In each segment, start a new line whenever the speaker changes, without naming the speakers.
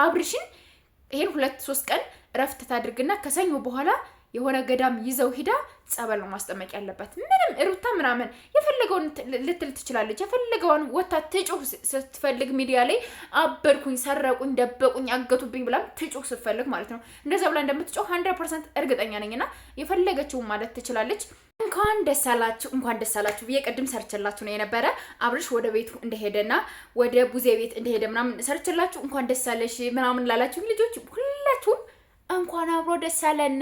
አብርሽን ይሄን 2-3 ቀን ረፍት ታድርግና ከሰኞ በኋላ የሆነ ገዳም ይዘው ሂዳ ጸበል ነው ማስጠመቅ ያለበት። ምንም ሩታ ምናምን የፈለገውን ልትል ትችላለች። የፈለገውን ወታ ትጮህ ስትፈልግ ሚዲያ ላይ አበድኩኝ፣ ሰረቁኝ፣ ደበቁኝ፣ አገቱብኝ ብላ ትጮህ ስትፈልግ ማለት ነው። እንደዛ ብላ እንደምትጮህ 100% እርግጠኛ ነኝና የፈለገችውን ማለት ትችላለች። እንኳን ደስ አላችሁ ብዬ ቅድም ሰርችላችሁ ነው የነበረ። አብርሽ ወደ ቤቱ እንደሄደና ወደ ቡዜ ቤት እንደሄደ ምናምን ሰርችላችሁ እንኳን ደስ አለሽ ምናምን ላላችሁ ልጆች ሁላችሁም እንኳን አብሮ ደስ አለን።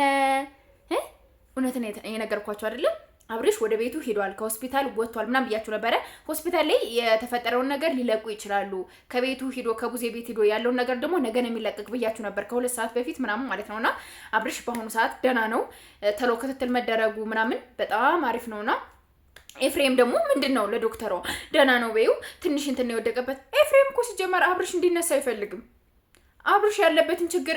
እውነትን የነገርኳችሁ አይደለም። አብርሽ ወደ ቤቱ ሄዷል፣ ከሆስፒታል ወጥቷል ምናምን ብያችሁ ነበረ። ሆስፒታል ላይ የተፈጠረውን ነገር ሊለቁ ይችላሉ። ከቤቱ ሄዶ ከቡዜ ቤት ሄዶ ያለውን ነገር ደግሞ ነገ ነው የሚለቀቅ ብያችሁ ነበር፣ ከ2 ሰዓት በፊት ምናምን ማለት ነውና አብርሽ በአሁኑ ሰዓት ደህና ነው። ተሎ ክትትል መደረጉ ምናምን በጣም አሪፍ ነውና ኤፍሬም ደግሞ ምንድነው ለዶክተሯ ደህና ነው በይው ትንሽ እንትን የወደቀበት። ኤፍሬም እኮ ሲጀመር አብርሽ እንዲነሳ አይፈልግም። አብርሽ ያለበትን ችግር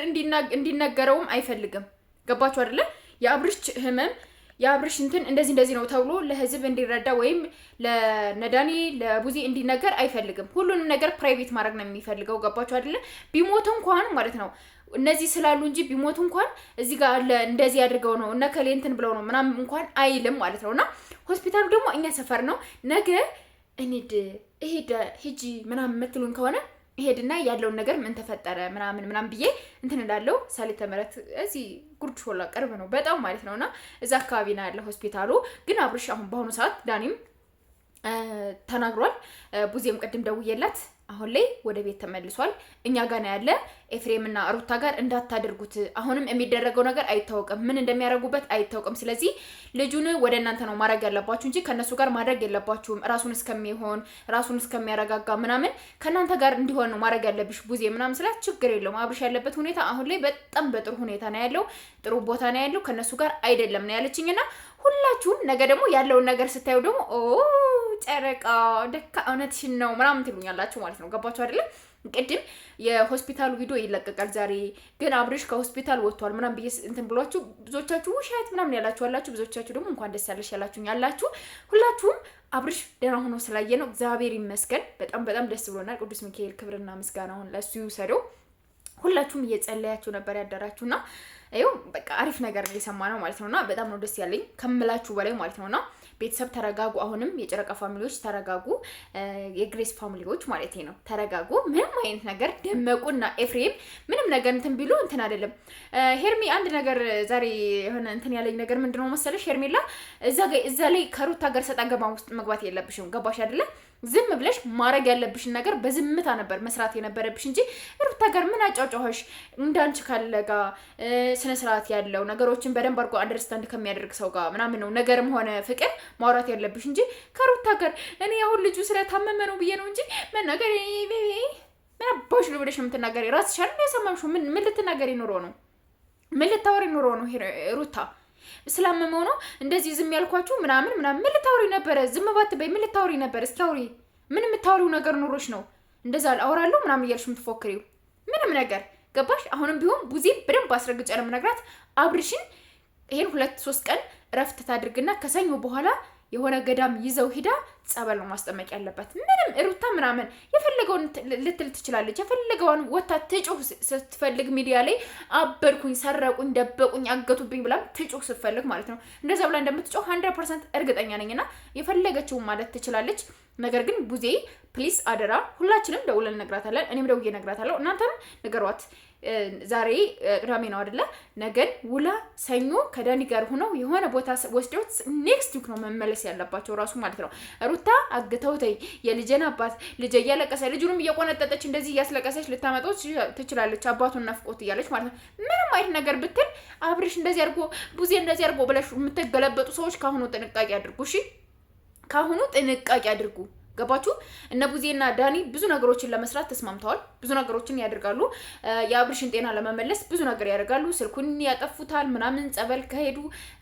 እንዲነገረውም አይፈልግም። ገባችሁ አይደለ? የአብርሽ ህመም የአብርሽ እንትን እንደዚህ ነው ተብሎ ለህዝብ እንዲረዳ ወይም ለነዳኒ ለቡዜ እንዲነገር አይፈልግም። ሁሉንም ነገር ፕራይቬት ማድረግ ነው የሚፈልገው። ገባችሁ አይደለ? ቢሞት እንኳን ማለት ነው እነዚህ ስላሉ እንጂ ቢሞት እንኳን እዚህ ጋር እንደዚህ አድርገው ነው እነ ከሌ እንትን ብለው ነው ምናምን እንኳን አይልም ማለት ነውና ሆስፒታሉ ደግሞ እኛ ሰፈር ነው። ነገ ሂጂ ምናምን የምትሉን ከሆነ ይሄድና ያለውን ነገር ምን ተፈጠረ ምናምን ብዬ እንትን እንዳለው ሳሊተ ምህረት እዚህ ጉርድ ሾላ ቅርብ ነው በጣም ማለት ነውና እዛ አካባቢ ነው ያለው ሆስፒታሉ። ግን አብርሽ አሁን በአሁኑ ሰዓት ዳኒም ተናግሯል። ቡዜም ቅድም ደውዬላት አሁን ላይ ወደ ቤት ተመልሷል። እኛ ጋር ነው ያለ። ኤፍሬምና ሩታ ጋር እንዳታደርጉት። አሁንም የሚደረገው ነገር አይታወቅም፣ ምን እንደሚያደርጉበት አይታወቅም። ስለዚህ ልጁን ወደ እናንተ ነው ማድረግ ያለባችሁ እንጂ ከነሱ ጋር ማድረግ የለባችሁም። ራሱን እስከሚያረጋጋ ምናምን ከእናንተ ጋር እንዲሆን ነው ማድረግ ያለብሽ ቡዜ ምናምን ስላት ችግር የለውም። አብርሽ ያለበት ሁኔታ አሁን ላይ በጣም በጥሩ ሁኔታ ነው ያለው፣ ጥሩ ቦታ ነው ያለው። ከነሱ ጋር አይደለም ነው ያለችኝና ሁላችሁም ነገ ደግሞ ያለውን ነገር ስታዩ ደግሞ ጨረቃ ደካ እውነትሽን ነው ምናምን ትሉኛላችሁ ማለት ነው። ገባችሁ አይደለም? ቅድም የሆስፒታሉ ቪዲዮ ይለቀቃል ዛሬ። ግን አብርሽ ከሆስፒታል ወጥቷል ምናምን ብዬ እንትን ብሏችሁ ብዙዎቻችሁ ውሸት ምናምን ያላችሁ አላችሁ። ብዙዎቻችሁ ደግሞ እንኳን ደስ ያለሽ ያላችሁኝ ያላችሁ። ሁላችሁም አብርሽ ደህና ሆኖ ስላየ ነው እግዚአብሔር ይመስገን። በጣም ደስ ብሎናል። ቅዱስ ሚካኤል ክብርና ምስጋናውን ለሱ ይውሰደው። ሁላችሁም እየጸለያችሁ ነበር ያደራችሁና አይው በቃ አሪፍ ነገር እየሰማ ነው ማለት ነውና በጣም ነው ደስ ያለኝ ከምላችሁ በላይ ማለት ነውና ቤተሰብ ተረጋጉ። አሁንም የጨረቃ ፋሚሊዎች ተረጋጉ፣ የግሬስ ፋሚሊዎች ማለት ነው ተረጋጉ። ምንም አይነት ነገር ደመቁና ኤፍሬም ምንም ነገር እንትን ቢሉ እንትን አይደለም። ሄርሚ አንድ ነገር ዛሬ የሆነ እንትን ያለኝ ነገር ምንድነው መሰለሽ? ሄርሜላ እዛ ላይ ከሩታ ጋር ሰጣ ገባ ውስጥ መግባት የለብሽም። ገባሽ አይደለ? ዝም ብለሽ ማድረግ ያለብሽን ነገር በዝምታ ነበር መስራት የነበረብሽ እንጂ ሩታ ጋር ምን አጫጫውሽ? እንዳንቺ ካለጋ ስነ ስርዓት ያለው ነገሮችን በደንብ አድርጎ አንደርስታንድ ከሚያደርግ ሰው ጋር ምናምን ነው ነገርም ሆነ ፍቅር ማውራት ያለብሽ እንጂ ከሩታ ጋር እኔ አሁን ልጁ ስለታመመ ነው ብዬ ነው እንጂ መናገር ምን አባሽ ነው ብለሽ የምትናገሪ? ራስሽ አይደል ያሰማምሽው? ምን ልትናገሪ ኑሮ ነው? ምን ልታወሪ ኑሮ ነው? ሩታ ስላመመው ነው እንደዚህ ዝም ያልኳችሁ ምናምን ምን ልታወሪ ነበር? ዝም ባትበይ ምን ልታወሪ ነበር? እስኪ አውሪ። ምን የምታወሪው ነገር ኑሮሽ ነው እንደዛ አወራለሁ ምናምን እያልሽ የምትፎክሪው? ምንም ነገር ገባሽ? አሁንም ቢሆን ቡዜ በደንብ አስረግጬ ለምነግራት አብርሽን ይሄን 2-3 ቀን ረፍት ታድርግና ከሰኞ በኋላ የሆነ ገዳም ይዘው ሂዳ ጸበል ነው ማስጠመቅ ያለበት። ምንም ሩታ ምናምን የፈለገውን ልትል ትችላለች። የፈለገውን ወታ ትጮህ ስትፈልግ ሚዲያ ላይ አበድኩኝ፣ ሰረቁኝ፣ ደበቁኝ፣ አገቱብኝ ብላ ትጮህ ስትፈልግ ማለት ነው። እንደዛ ብላ እንደምትጮህ 100% እርግጠኛ ነኝና የፈለገችውን ማለት ትችላለች። ነገር ግን ቡዜ ፕሊስ አደራ፣ ሁላችንም ደውለን ነግራታለን። እኔም ደውዬ ነግራታለሁ። እናንተም ንገሯት። ዛሬ ቅዳሜ ነው አይደለ? ነገን ውላ ሰኞ ከዳኒ ጋር ሆነው የሆነ ቦታ ወስደው ኔክስት ዊክ ነው መመለስ ያለባቸው ራሱ ማለት ነው። ሩታ አግተው ተይ የልጄን አባት ልጄ እያለቀሰ ልጁንም እየቆነጠጠች እንደዚህ እያስለቀሰች ልታመጣው ትችላለች። አባቱን ናፍቆት እያለች ማለት ነው። ምንም አይነት ነገር ብትል አብርሽ እንደዚህ አድርጎ ቡዜ እንደዚህ አድርጎ ብለሽ የምትገለበጡ ሰዎች ካሁኑ ጥንቃቄ አድርጉ። እሺ ካሁኑ ጥንቃቄ አድርጉ። ገባችሁ? እነ ቡዜና ዳኒ ብዙ ነገሮችን ለመስራት ተስማምተዋል። ብዙ ነገሮችን ያደርጋሉ። የአብርሽን ጤና ለመመለስ ብዙ ነገር ያደርጋሉ። ስልኩን ያጠፉታል ምናምን። ጸበል ከሄዱ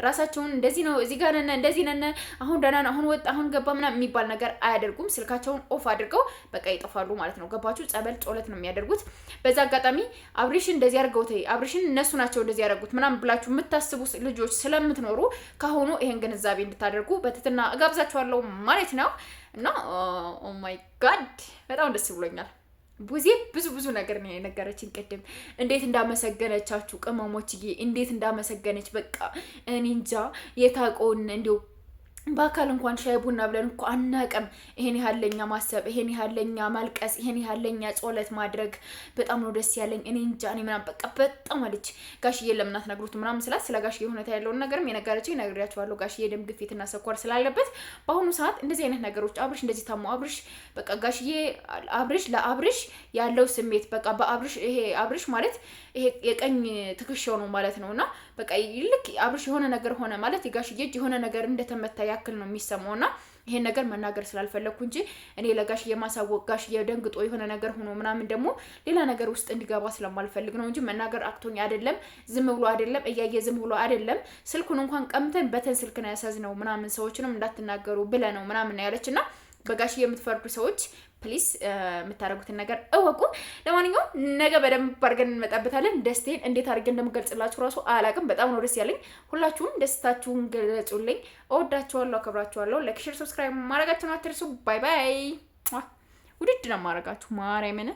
ራሳቸውን እንደዚህ ነው እዚህ ጋር ነን እንደዚህ ነን አሁን ደህና አሁን ወጣ አሁን ገባ ምናምን የሚባል ነገር አያደርጉም። ስልካቸውን ኦፍ አድርገው በቃ ይጠፋሉ ማለት ነው። ገባችሁ? ጸበል ጸሎት ነው የሚያደርጉት። በዛ አጋጣሚ አብርሽን እንደዚህ አድርገው ተይ አብርሽን እነሱ ናቸው እንደዚህ ያደርጉት ምናምን ብላችሁ የምታስቡ ልጆች ስለምትኖሩ ካሁኑ ይሄን ግንዛቤ እንድታደርጉ በትህትና እጋብዛችኋለሁ ማለት ነው። እና ኦ ማይ ጋድ በጣም ደስ ብሎኛል። ቡዜ ብዙ ነገር ነው የነገረችኝ ቅድም። እንዴት እንዳመሰገነቻችሁ ቅመሞችዬ፣ እንዴት እንዳመሰገነች በቃ እኔ እንጃ የታውቀውን እንዲሁ በአካል እንኳን ሻይ ቡና ብለን እኮ አናውቅም። ይሄን ያህለኛ ማሰብ፣ ይሄን ያህለኛ ማልቀስ፣ ይሄን ያህለኛ ጸሎት ማድረግ በጣም ነው ደስ ያለኝ። እኔ እንጃ እኔ ምናምን በቃ በጣም አለች። ጋሽዬ ለምን አትነግሩት ምናምን ስላት ስለ ጋሽዬ ሁኔታ ያለውን ነገርም የነገረችኝ ነግሬያቸዋለሁ። ጋሽዬ ደም ግፊትና ስኳር ስላለበት በአሁኑ ሰዓት እንደዚህ አይነት ነገሮች አብርሽ እንደዚህ ታሞ አብርሽ በቃ ጋሽዬ ለአብርሽ ያለው ስሜት በቃ በአብርሽ ይሄ አብርሽ ማለት ይሄ የቀኝ ትከሻው ነው ማለት ነውና በቃ ልክ አብርሽ የሆነ ነገር ሆነ ማለት የጋሽዬ እጅ የሆነ ነገር እንደተመታ ያክል ነው የሚሰማውና ይሄን ነገር መናገር ስላልፈለኩ እንጂ እኔ ለጋሽዬ ማሳወቅ ጋሽዬ ደንግጦ የሆነ ነገር ሆኖ ምናምን ደግሞ ሌላ ነገር ውስጥ እንዲገባ ስለማልፈልግ ነው እንጂ መናገር አክቶኝ አይደለም። ዝም ብሎ አይደለም እያየ ዝም ብሎ አይደለም። ስልኩን እንኳን ቀምተን በተን ስልክ ነው ያሳዝነው ምናምን ሰዎችንም እንዳትናገሩ ብለ ነው ምናምን ያለችና በጋሽዬ የምትፈርዱ ሰዎች ፕሊስ የምታደርጉትን ነገር እወቁ። ለማንኛውም ነገ በደንብ አድርገን እንመጣበታለን። ደስቴን እንዴት አድርገን እንደምገልጽላችሁ ራሱ አላቅም። በጣም ነው ደስ ያለኝ። ሁላችሁም ደስታችሁን ገለጹልኝ። እወዳችኋለሁ፣ አከብራችኋለሁ። ላይክ፣ ሼር፣ ሰብስክራይብ ማድረጋችሁን አትርሱ። ባይ ባይ። ውድድ ነው ማድረጋችሁ ማርያምን